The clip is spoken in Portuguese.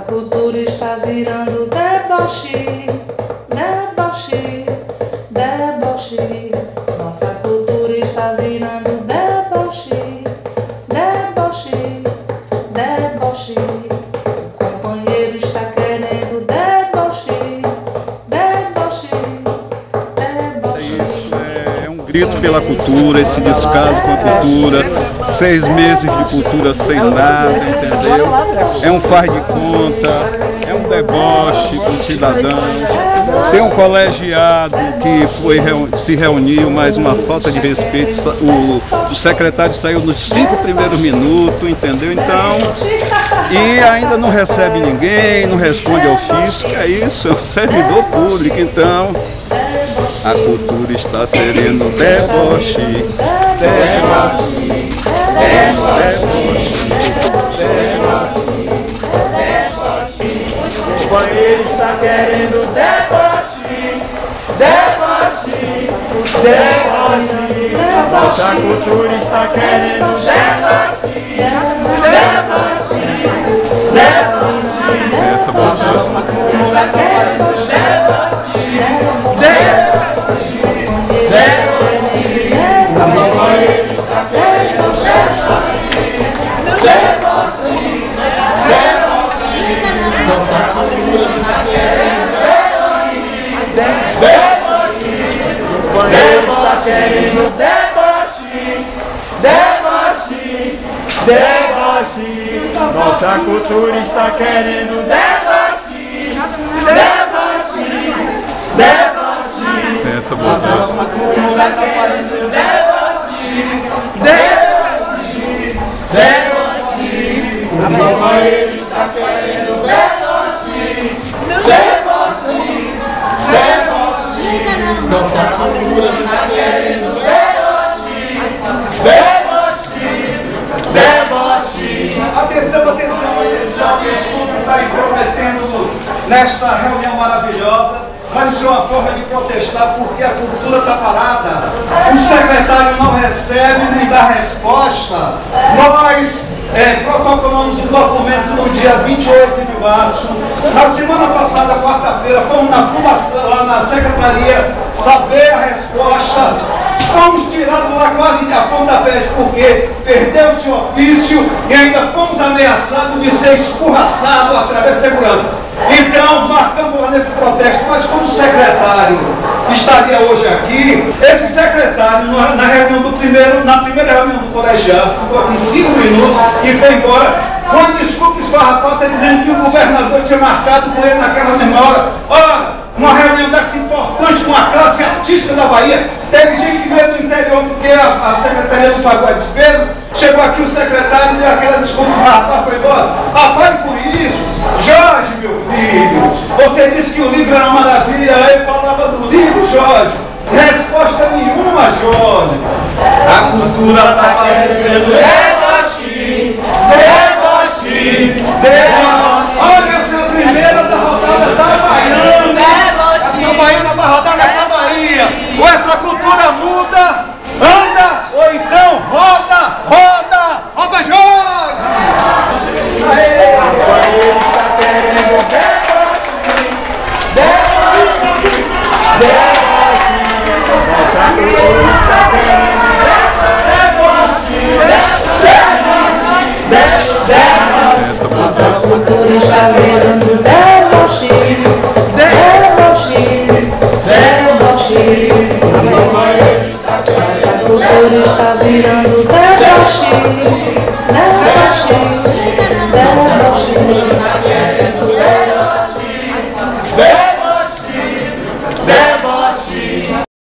cultura está virando deboche, deboche, deboche. Nossa cultura está virando deboche, deboche, deboche. O companheiro está querendo deboche, deboche, deboche. Isso é um grito pela cultura, esse descaso com a cultura, 6 meses de cultura sem nada, entendeu? É um faz de conta, é um deboche com o cidadão. Tem um colegiado que se reuniu, mas uma falta de respeito. O secretário saiu nos 5 primeiros minutos, entendeu? Então, e ainda não recebe ninguém, não responde ao ofício, que é isso, é um servidor público. Então, a cultura está sereno deboche, deboche, deboche, deboche. O companheiro está querendo deboche, deboche, deboche. Nossa cultura está querendo deboche, deboche, deboche. Licença, bom dia. Nossa cultura está querendo deboche, deboche, deboche. O companheiro está querendo deboche, deboche, deboche. Nossa cultura está querendo deboche, o companheiro está querendo deboche, deboche, deboche. Nossa cultura está querendo deboche, deboche, deboche. Licença, bom dia. Nossa cultura está parecendo deboche, deboche, deboche. O companheiro está querendo deboche, deboche, deboche. Nossa cultura está querendo deboche, deboche, deboche. Atenção, atenção, atenção, desculpe estar intrometendo nesta reunião maravilhosa, mas isso é uma forma de protestar porque a cultura está parada. O secretário não recebe nem dá resposta. Nós protocolamos um documento no dia 28 de março. Na semana passada, quarta-feira, fomos na fundação, lá na secretaria, saber a resposta. Fomos tirados lá quase de a pontapés porque perdeu-se o ofício e ainda fomos ameaçados de ser escorraçados através de segurança. Então, marcamos fazer esse protesto, mas como o secretário estaria hoje aqui, esse secretário, na primeira reunião do colegiado, ficou aqui 5 minutos e foi embora, com a desculpa esfarrapada, dizendo que o governador tinha marcado com ele naquela mesma hora. Ora, uma reunião dessa importante com a classe artística da Bahia, teve gente que veio do interior porque a secretaria não pagou a despesa, chegou aqui o secretário, deu aquela desculpa, o rapaz foi embora. Pare por isso. Jorge, meu filho, você disse que o livro era uma maravilha, eu falava do livro, Jorge. Resposta nenhuma, Jorge. A cultura está parecendo deboche, deboche, deboche. Olha, essa é a primeira da rodada da Baiana. Essa Baiana vai rodar nessa Bahia. Ou essa cultura muda, anda, ou então roda, roda, roda, Jorge. A cultura está virando deboche, deboche, deboche. Nossa cultura está virando deboche, deboche.